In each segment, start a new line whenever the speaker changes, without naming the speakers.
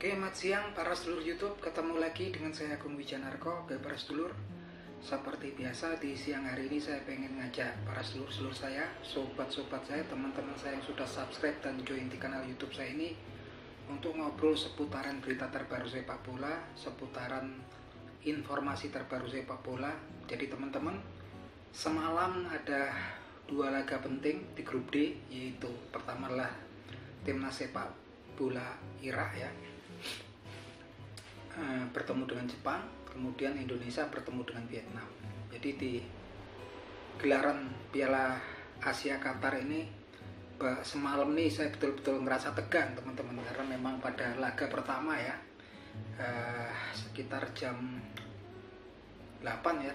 Oke, selamat siang para sedulur YouTube. Ketemu lagi dengan saya Agung Wijanarko. Oke, para sedulur, seperti biasa di siang hari ini saya pengen ngajak para sedulur-sedulur saya, sobat-sobat saya, teman-teman saya yang sudah subscribe dan join di kanal YouTube saya ini untuk ngobrol seputaran berita terbaru sepak bola, seputaran informasi terbaru sepak bola. Jadi teman-teman, semalam ada dua laga penting di grup D, yaitu pertama adalah timnas sepak bola Irak ya, bertemu dengan Jepang, kemudian Indonesia bertemu dengan Vietnam. Jadi di gelaran Piala Asia Qatar ini semalam nih saya betul-betul ngerasa tegang teman-teman, karena memang pada laga pertama ya, sekitar jam 8 ya,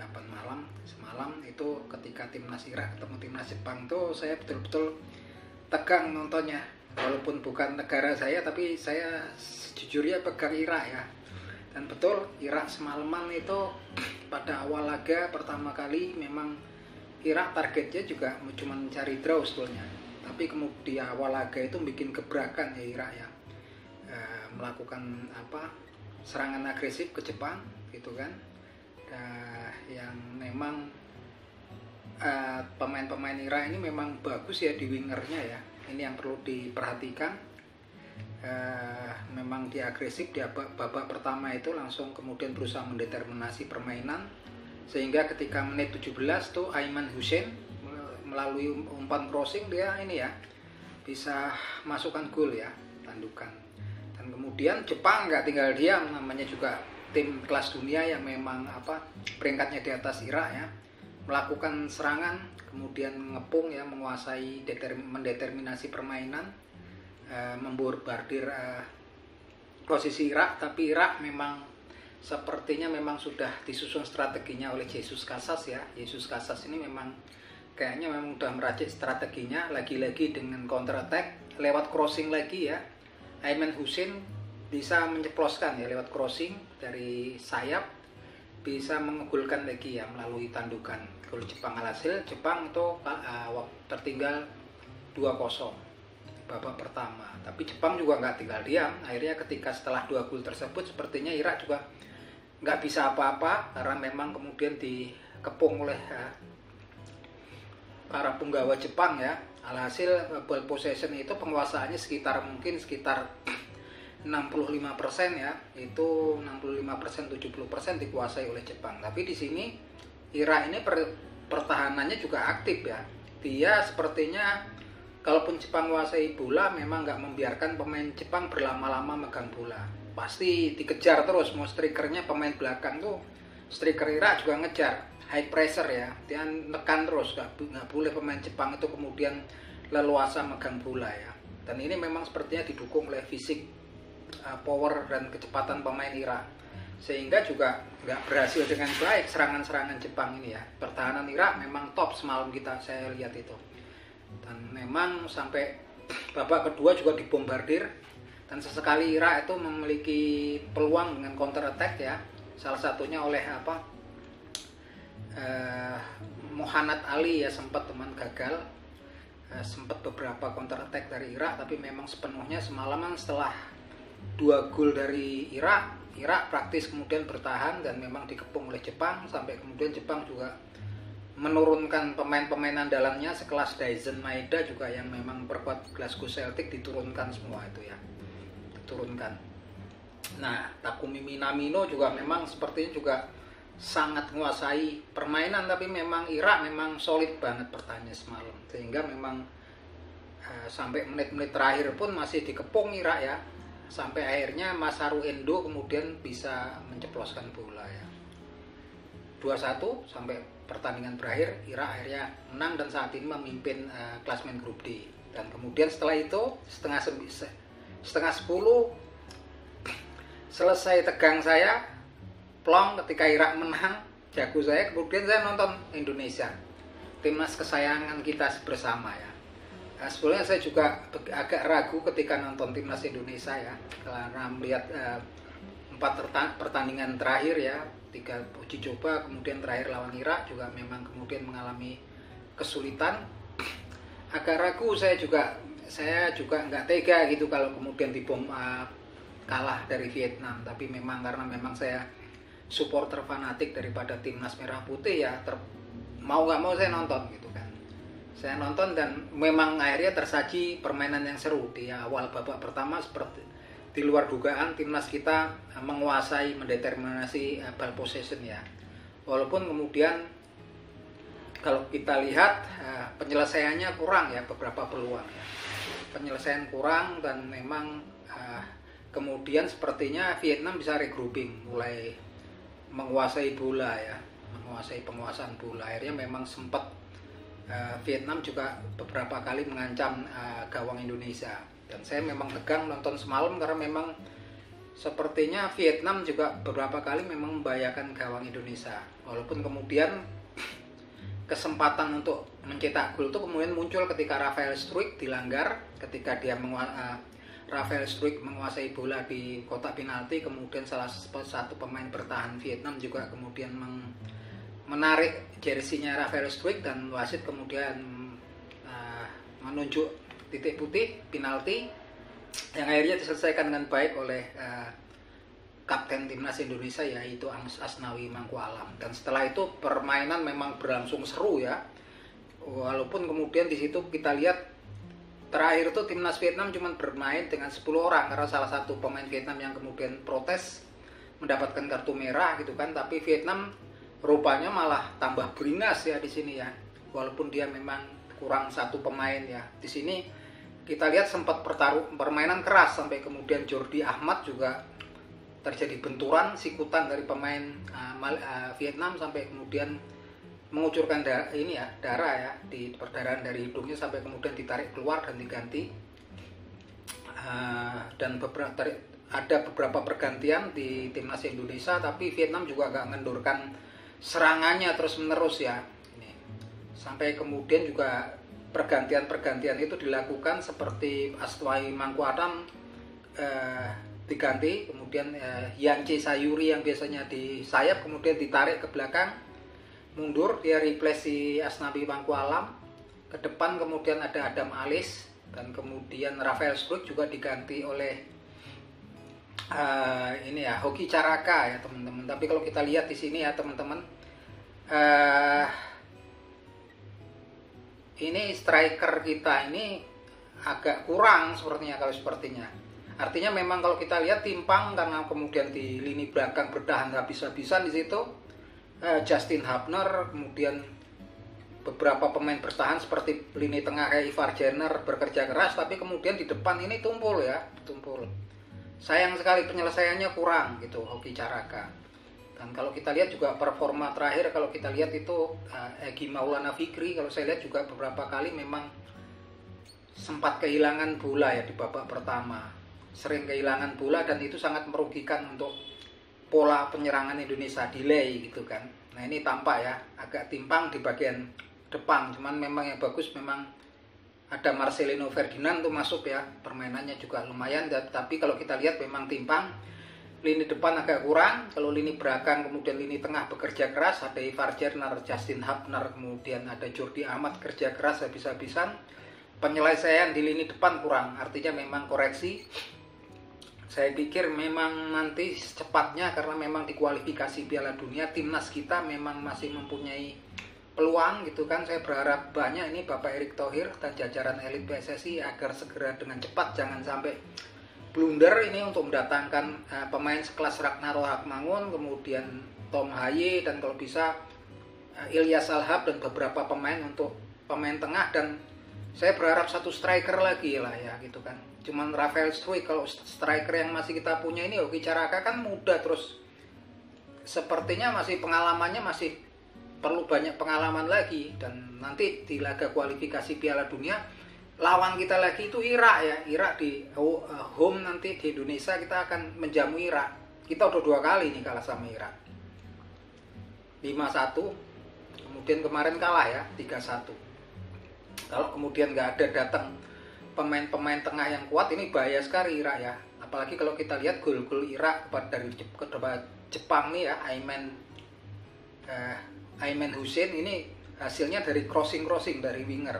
8 malam semalam itu, ketika timnas Irak ketemu timnas Jepang tuh saya betul-betul tegang nontonnya. Walaupun bukan negara saya, tapi saya sejujurnya pegang Irak ya. Dan betul, Irak semalaman itu pada awal laga pertama kali memang Irak targetnya juga cuma mencari draw sebetulnya. Tapi kemudian awal laga itu bikin gebrakan ya Irak ya, melakukan serangan agresif ke Jepang gitu kan. Yang memang pemain-pemain Irak ini memang bagus ya di wingernya ya. Ini yang perlu diperhatikan. Memang dia agresif di babak pertama itu, langsung kemudian berusaha mendeterminasi permainan, sehingga ketika menit 17 tuh Aiman Hussein melalui umpan crossing dia ini ya bisa masukkan gol ya, tandukan. Dan kemudian Jepang nggak tinggal diam, namanya juga tim kelas dunia yang memang peringkatnya di atas Irak ya, melakukan serangan, kemudian ngepung ya, menguasai mendeterminasi permainan, memborbardir posisi Irak. Tapi Irak memang sepertinya memang sudah disusun strateginya oleh Jesus Casas ya. Jesus Casas ini memang kayaknya memang udah meracik strateginya, lagi-lagi dengan counter attack lewat crossing lagi ya. Aiman Hussein bisa menyeploskan ya lewat crossing dari sayap, bisa mengegulkan lagi ya melalui tandukan gol Jepang. Alhasil Jepang itu tertinggal 2-0 babak pertama. Tapi Jepang juga nggak tinggal diam. Akhirnya ketika setelah 2 gol tersebut, sepertinya Irak juga nggak bisa apa-apa, karena memang kemudian dikepung oleh para punggawa Jepang ya. Alhasil ball possession itu penguasaannya sekitar 65% ya, itu 65% 70% dikuasai oleh Jepang. Tapi di sini Irak ini pertahanannya juga aktif ya. Dia sepertinya kalaupun Jepang menguasai bola, memang nggak membiarkan pemain Jepang berlama-lama megang bola. Pasti dikejar terus, mau strikernya pemain belakang tuh, striker Irak juga ngejar, high pressure ya, dia nekan terus, nggak boleh pemain Jepang itu kemudian leluasa megang bola ya. Dan ini memang sepertinya didukung oleh fisik, power dan kecepatan pemain Irak, sehingga juga nggak berhasil dengan baik serangan-serangan Jepang ini ya. Pertahanan Irak memang top semalam saya lihat itu, dan memang sampai babak kedua juga dibombardir, dan sesekali Irak itu memiliki peluang dengan counter attack ya, salah satunya oleh Mohanad Ali ya, sempat gagal, sempat beberapa counter attack dari Irak. Tapi memang sepenuhnya semalaman setelah 2 gol dari Irak praktis kemudian bertahan dan memang dikepung oleh Jepang, sampai kemudian Jepang juga menurunkan pemain-pemain andalannya sekelas Daizen Maeda juga yang memang perkuat Glasgow Celtic, diturunkan semua itu ya, diturunkan. Nah, Takumi Minamino juga memang sepertinya juga sangat menguasai permainan, tapi memang Irak memang solid banget pertahanannya semalam, sehingga memang sampai menit-menit terakhir pun masih dikepung Irak ya, sampai akhirnya Masaru Endo kemudian bisa menceploskan bola ya. 2-1 sampai pertandingan berakhir, Irak akhirnya menang dan saat ini memimpin klasemen grup D. Dan kemudian setelah itu setengah 10 selesai tegang saya, plong ketika Irak menang, jago saya, kemudian saya nonton Indonesia, timnas kesayangan kita bersama ya. Sebelumnya saya juga agak ragu ketika nonton timnas Indonesia ya, karena melihat 4 pertandingan terakhir ya, 3 uji coba, kemudian terakhir lawan Irak juga memang kemudian mengalami kesulitan. Agak ragu saya juga nggak tega gitu kalau kemudian dibom kalah dari Vietnam, tapi memang karena memang saya supporter fanatik daripada timnas merah putih ya, mau nggak mau saya nonton gitu kan. Saya nonton dan memang akhirnya tersaji permainan yang seru di awal babak pertama. Seperti di luar dugaan timnas kita menguasai, mendeterminasi ball possession ya, walaupun kemudian kalau kita lihat penyelesaiannya kurang ya, beberapa peluang ya, penyelesaian kurang, dan memang kemudian sepertinya Vietnam bisa regrouping, mulai menguasai bola ya, menguasai penguasaan bola. Akhirnya memang sempat Vietnam juga beberapa kali mengancam gawang Indonesia, dan saya memang tegang nonton semalam karena memang sepertinya Vietnam juga beberapa kali memang membahayakan gawang Indonesia, walaupun kemudian kesempatan untuk mencetak gol itu kemudian muncul ketika Rafael Struijk dilanggar, ketika dia Rafael Struijk menguasai bola di kotak penalti, kemudian salah satu pemain bertahan Vietnam juga kemudian menarik jersinya Rafael Struijk, dan wasit kemudian menunjuk titik putih penalti yang akhirnya diselesaikan dengan baik oleh kapten timnas Indonesia, yaitu Asnawi Mangku Alam. Dan setelah itu permainan memang berlangsung seru ya, walaupun kemudian di situ kita lihat terakhir itu timnas Vietnam cuma bermain dengan 10 orang karena salah satu pemain Vietnam yang kemudian protes mendapatkan kartu merah gitu kan. Tapi Vietnam rupanya malah tambah beringas ya di sini ya, walaupun dia memang kurang satu pemain ya. Di sini kita lihat sempat permainan keras sampai kemudian Jordi Ahmad juga terjadi benturan sikutan dari pemain Vietnam sampai kemudian mengucurkan darah ya, di perdarahan dari hidungnya sampai kemudian ditarik keluar dan diganti. Dan ada beberapa pergantian di timnas Indonesia, tapi Vietnam juga gak mengendurkan serangannya terus menerus ya. Sampai kemudian juga pergantian itu dilakukan, seperti Asnawi Mangku Alam diganti, kemudian Yance Sayuri yang biasanya di sayap kemudian ditarik ke belakang mundur, dia replace si Asnawi Mangku Alam. Ke depan kemudian ada Adam Alis, dan kemudian Rafael Struijk juga diganti oleh Hoki Caraka ya teman-teman. Tapi kalau kita lihat di sini ya teman-teman, ini striker kita ini agak kurang sepertinya. Artinya memang kalau kita lihat timpang karena kemudian di lini belakang bertahan habis-habisan di situ. Justin Hubner, kemudian beberapa pemain bertahan seperti lini tengah kayak Ivar Jenner bekerja keras, tapi kemudian di depan ini tumpul. Sayang sekali penyelesaiannya kurang gitu Hoki Caraka. Dan kalau kita lihat juga performa terakhir, kalau kita lihat itu Egy Maulana Fikri, kalau saya lihat juga beberapa kali memang sempat kehilangan bola ya di babak pertama, sering kehilangan bola, dan itu sangat merugikan untuk pola penyerangan Indonesia, delay gitu kan. Nah ini tampak ya agak timpang di bagian depan, cuman memang yang bagus memang ada Marcelino Ferdinand tuh masuk ya, permainannya juga lumayan. Tapi kalau kita lihat memang timpang, lini depan agak kurang, kalau lini belakang kemudian lini tengah bekerja keras, ada Ivar Jenner, Justin Hubner, kemudian ada Jordi Ahmad kerja keras habis-habisan. Penyelesaian di lini depan kurang, artinya memang koreksi. Saya pikir memang nanti secepatnya, karena memang di kualifikasi Piala Dunia timnas kita memang masih mempunyai peluang gitu kan. Saya berharap banyak ini Bapak Erick Thohir dan jajaran elit PSSI agar segera dengan cepat, jangan sampai blunder ini untuk mendatangkan pemain sekelas Ragnar Rohakmangun, kemudian Tom Haye, dan kalau bisa Ilyas Alhab dan beberapa pemain untuk pemain tengah. Dan saya berharap satu striker lagi lah ya gitu kan. Cuman Rafael Struijk, kalau striker yang masih kita punya ini Hoki Caraka kan muda, terus sepertinya masih pengalamannya masih perlu banyak pengalaman lagi. Dan nanti di laga kualifikasi Piala Dunia lawan kita lagi itu Irak ya. Irak di home nanti di Indonesia, kita akan menjamu Irak. Kita udah 2 kali nih kalah sama Irak, 5-1, kemudian kemarin kalah ya 3-1. Kalau kemudian nggak ada datang pemain-pemain tengah yang kuat, ini bahaya sekali Irak ya. Apalagi kalau kita lihat gol-gol Irak dari Jepang nih ya, Aiman Hussein ini hasilnya dari crossing dari winger.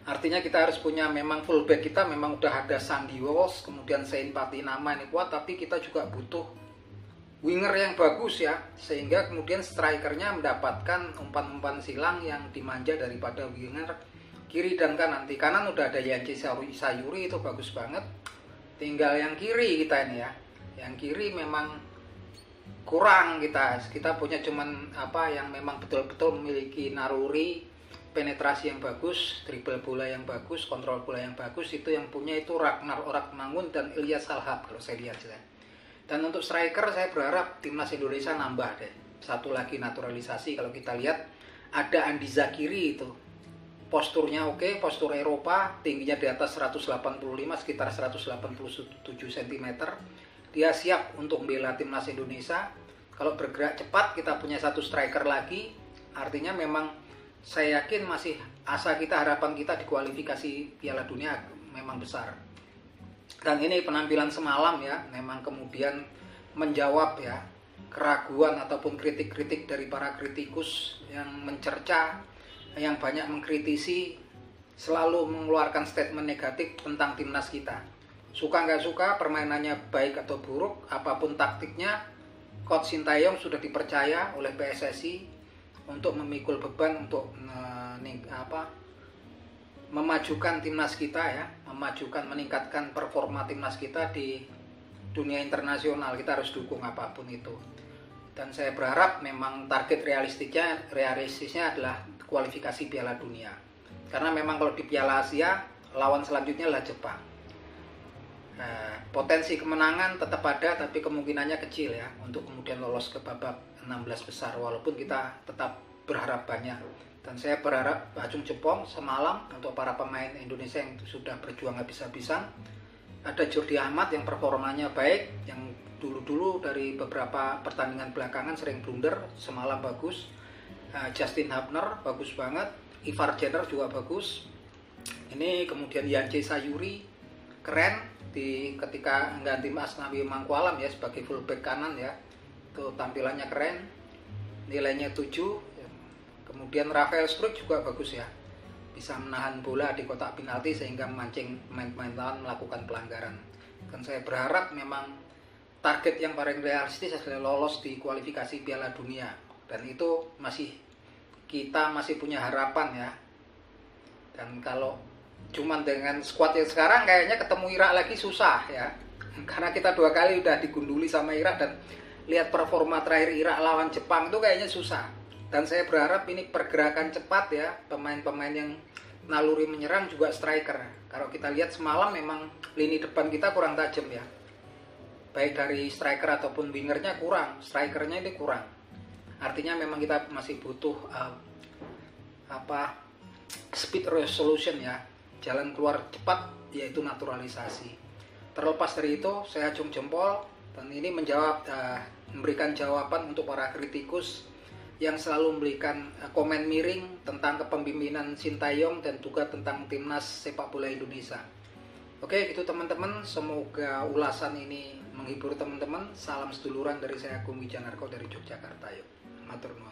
Artinya kita harus punya, memang fullback kita memang udah ada Sandy Walsh, kemudian Sean Patinama ini kuat, tapi kita juga butuh winger yang bagus ya, sehingga kemudian strikernya mendapatkan umpan-umpan silang yang dimanja daripada winger kiri dan kanan. Di kanan udah ada Yanchi Sayuri, itu bagus banget. Tinggal yang kiri kita ini ya. Yang kiri memang kurang kita punya cuman yang memang betul-betul memiliki naluri penetrasi yang bagus, dribble bola yang bagus, kontrol bola yang bagus, itu yang punya itu Ragnar Oratmangun dan Ilyas Salhab kalau saya lihat ya. Dan untuk striker saya berharap timnas Indonesia nambah deh. Satu lagi naturalisasi, kalau kita lihat ada Andi Zakiri itu. Posturnya oke, postur Eropa, tingginya di atas 185, sekitar 187 cm. Dia siap untuk membela timnas Indonesia. Kalau bergerak cepat, kita punya satu striker lagi. Artinya memang saya yakin masih asa kita, harapan kita di kualifikasi Piala Dunia memang besar. Dan ini penampilan semalam ya, memang kemudian menjawab ya keraguan ataupun kritik-kritik dari para kritikus yang mencerca, yang banyak mengkritisi, selalu mengeluarkan statement negatif tentang timnas kita. Suka nggak suka, permainannya baik atau buruk, apapun taktiknya, Coach Sintayong sudah dipercaya oleh PSSI untuk memikul beban untuk memajukan timnas kita ya, meningkatkan performa timnas kita di dunia internasional. Kita harus dukung apapun itu. Dan saya berharap memang target realistisnya adalah kualifikasi Piala Dunia. Karena memang kalau di Piala Asia, lawan selanjutnya adalah Jepang. Potensi kemenangan tetap ada, tapi kemungkinannya kecil ya untuk kemudian lolos ke babak 16 besar, walaupun kita tetap berharap banyak. Dan saya berharap acung jempol semalam untuk para pemain Indonesia yang sudah berjuang habis-habisan. Ada Jordi Amat yang performanya baik, yang dulu-dulu dari beberapa pertandingan belakangan sering blunder, semalam bagus. Justin Hubner bagus banget, Ivar Jenner juga bagus. Ini kemudian Yanchi Sayuri keren ketika mengganti Asnawi Mangkualam ya sebagai fullback kanan ya. Itu tampilannya keren. Nilainya 7. Kemudian Rafael Struijk juga bagus ya. Bisa menahan bola di kotak penalti sehingga memancing pemain-pemain lawan melakukan pelanggaran. Dan saya berharap memang target yang paling realistis adalah lolos di kualifikasi Piala Dunia. Dan itu kita masih punya harapan ya. Dan kalau cuman dengan squad yang sekarang kayaknya ketemu Irak lagi susah ya. Karena kita 2 kali udah digunduli sama Irak, dan lihat performa terakhir Irak lawan Jepang itu kayaknya susah. Dan saya berharap ini pergerakan cepat ya, pemain-pemain yang naluri menyerang juga striker. Kalau kita lihat semalam memang lini depan kita kurang tajam ya. Baik dari striker ataupun wingernya kurang, strikernya ini kurang. Artinya memang kita masih butuh speed resolution ya. Jalan keluar cepat yaitu naturalisasi. Terlepas dari itu, saya acung jempol dan ini memberikan jawaban untuk para kritikus yang selalu memberikan komen miring tentang kepemimpinan Sintayong dan juga tentang timnas sepak bola Indonesia. Oke, itu teman-teman, semoga ulasan ini menghibur teman-teman. Salam seduluran dari saya, Agung Wijanarko dari Yogyakarta. Yuk, matur nuwun.